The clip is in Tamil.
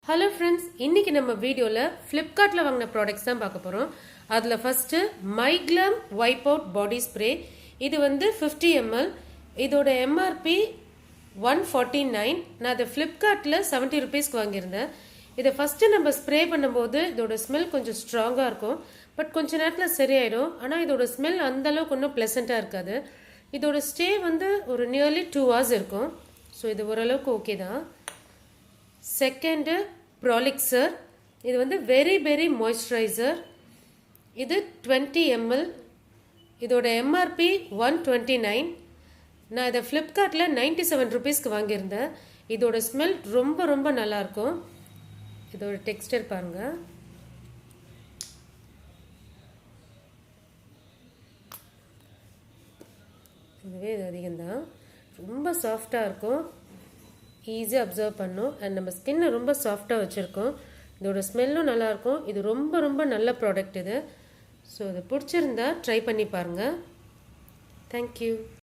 ஹலோ ஃப்ரெண்ட்ஸ், இன்னைக்கு நம்ம வீடியோவில் ஃப்ளிப்கார்ட்டில் வாங்கின ப்ராடக்ட்ஸ் தான் பார்க்க போகிறோம். அதில் ஃபஸ்ட்டு மைக்ளம் வைப் அவுட் பாடி ஸ்ப்ரே. இது வந்து 50 ml. இதோட எம்ஆர்பி 149. நான் அதை ஃப்ளிப்கார்ட்டில் 70 ருபீஸ்க்கு வாங்கியிருந்தேன். இதை ஃபஸ்ட்டு நம்ம ஸ்ப்ரே பண்ணும்போது இதோட ஸ்மெல் கொஞ்சம் ஸ்ட்ராங்காக இருக்கும். பட் கொஞ்ச நேரத்தில் சரியாயிடும். ஆனால் இதோட ஸ்மெல் அந்தளவுக்கு ஒன்றும் ப்ளசண்ட்டாக இருக்காது. இதோட ஸ்டே வந்து ஒரு நியர்லி 2 hours இருக்கும். ஸோ இது ஓரளவுக்கு ஓகே தான். செகண்டு ப்ராலிக்சர். இது வந்து வெரி வெரி மாய்ஸ்சரைசர். இது 20 ml. இதோட எம்ஆர்பி 129. நான் இதை ஃப்ளிப்கார்ட்டில் 97 ருபீஸ்க்கு வாங்கியிருந்தேன். இதோட ஸ்மெல் ரொம்ப ரொம்ப நல்லாயிருக்கும். இதோட டெக்ஸ்டர் பாருங்கள். இதுவே இது அதிகம்தான். ரொம்ப சாஃப்டாக இருக்கும். ஈஸியாக அப்சர்வ் பண்ணும். அண்ட் நம்ம ஸ்கின்னை ரொம்ப சாஃப்டாக வச்சுருக்கோம். இதோட ஸ்மெல்லும் நல்லாயிருக்கும். இது ரொம்ப ரொம்ப நல்ல ப்ராடக்ட் இது. ஸோ இது பிடிச்சிருந்தா ட்ரை பண்ணி பாருங்கள். தேங்க்யூ.